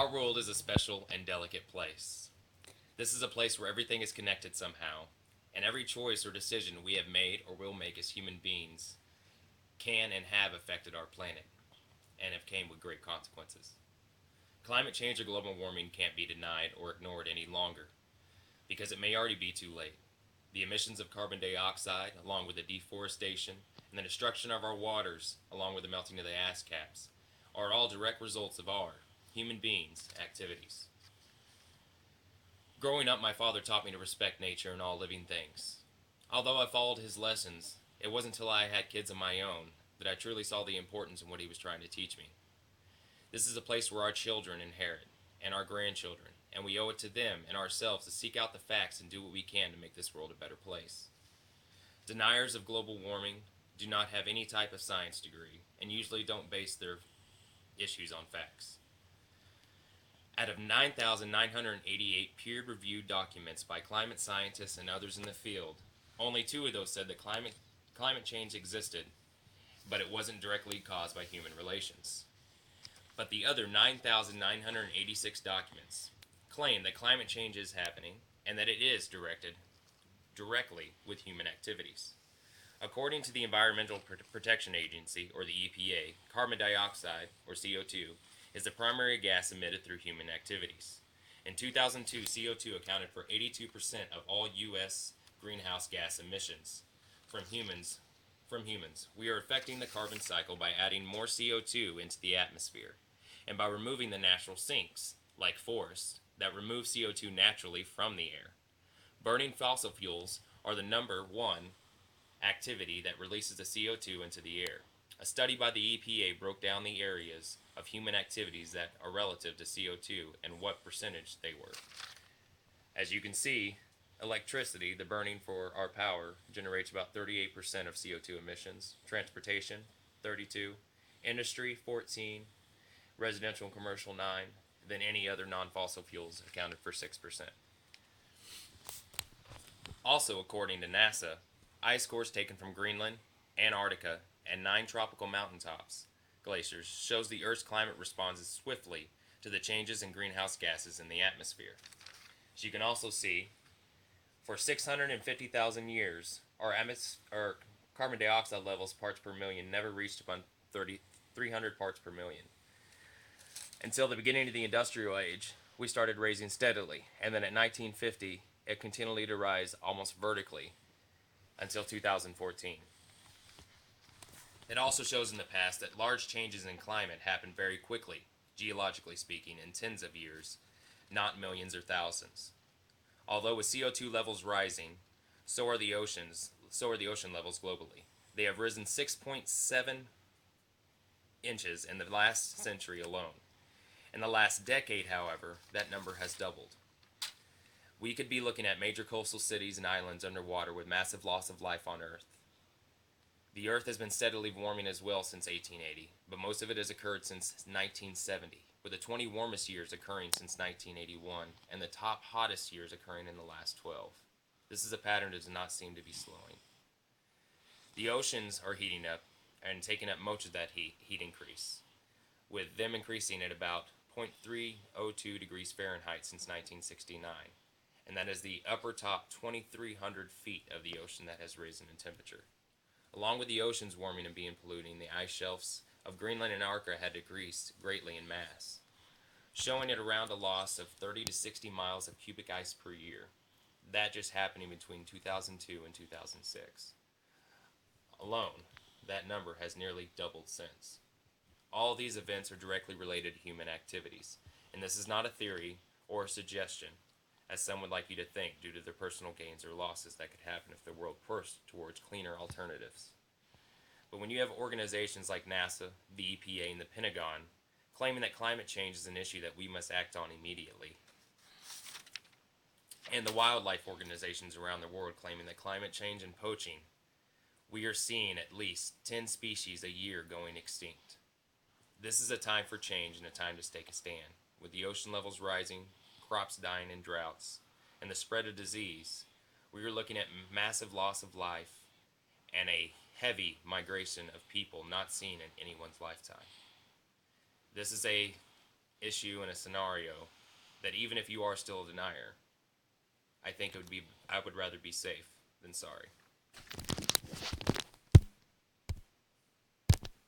Our world is a special and delicate place. This is a place where everything is connected somehow, and every choice or decision we have made or will make as human beings can and have affected our planet, and have came with great consequences. Climate change or global warming can't be denied or ignored any longer, because it may already be too late. The emissions of carbon dioxide, along with the deforestation and the destruction of our waters, along with the melting of the ice caps, are all direct results of our, human beings, activities. Growing up, my father taught me to respect nature and all living things. Although I followed his lessons, it wasn't until I had kids of my own that I truly saw the importance in what he was trying to teach me. This is a place where our children inherit, and our grandchildren, and we owe it to them and ourselves to seek out the facts and do what we can to make this world a better place. Deniers of global warming do not have any type of science degree and usually don't base their issues on facts. Out of 9,988 peer-reviewed documents by climate scientists and others in the field, only two of those said that climate change existed, but it wasn't directly caused by human relations. But the other 9,986 documents claim that climate change is happening and that it is directly with human activities. According to the Environmental Protection Agency, or the EPA, carbon dioxide, or CO2, is the primary gas emitted through human activities. In 2002, CO2 accounted for 82% of all U.S. greenhouse gas emissions from humans. We are affecting the carbon cycle by adding more CO2 into the atmosphere, and by removing the natural sinks, like forests, that remove CO2 naturally from the air. Burning fossil fuels are the number one activity that releases the CO2 into the air. A study by the EPA broke down the areas of human activities that are relative to CO2 and what percentage they were. As you can see, electricity, the burning for our power, generates about 38% of CO2 emissions. Transportation, 32%. Industry, 14%. Residential and commercial, 9%. Then any other non-fossil fuels accounted for 6%. Also, according to NASA, ice cores taken from Greenland, Antarctica, and 9 tropical mountaintops glaciers shows the Earth's climate responds swiftly to the changes in greenhouse gases in the atmosphere. As you can also see, for 650,000 years, our carbon dioxide levels parts per million never reached above 300 parts per million. Until the beginning of the industrial age, we started raising steadily, and then at 1950, it continued to rise almost vertically until 2014. It also shows in the past that large changes in climate happen very quickly, geologically speaking, in tens of years, not millions or thousands. Although with CO2 levels rising, so are the ocean levels globally. They have risen 6.7 inches in the last century alone. In the last decade, however, that number has doubled. We could be looking at major coastal cities and islands underwater with massive loss of life on Earth. The Earth has been steadily warming as well since 1880, but most of it has occurred since 1970, with the 20 warmest years occurring since 1981, and the top hottest years occurring in the last 12. This is a pattern that does not seem to be slowing. The oceans are heating up and taking up much of that heat increase, with them increasing at about 0.302 degrees Fahrenheit since 1969. And that is the upper top 2,300 feet of the ocean that has risen in temperature. Along with the oceans warming and being polluting, the ice shelves of Greenland and Antarctica had decreased greatly in mass, showing at around a loss of 30 to 60 miles of cubic ice per year. That just happening between 2002 and 2006. Alone, that number has nearly doubled since. All these events are directly related to human activities, and this is not a theory or a suggestion, as some would like you to think, due to their personal gains or losses that could happen if the world pushed towards cleaner alternatives. But when you have organizations like NASA, the EPA, and the Pentagon claiming that climate change is an issue that we must act on immediately, and the wildlife organizations around the world claiming that climate change and poaching, we are seeing at least 10 species a year going extinct. This is a time for change and a time to take a stand. With the ocean levels rising, crops dying in droughts, and the spread of disease, we are looking at massive loss of life and a heavy migration of people not seen in anyone's lifetime. This is a issue in a scenario that even if you are still a denier, I think I would rather be safe than sorry.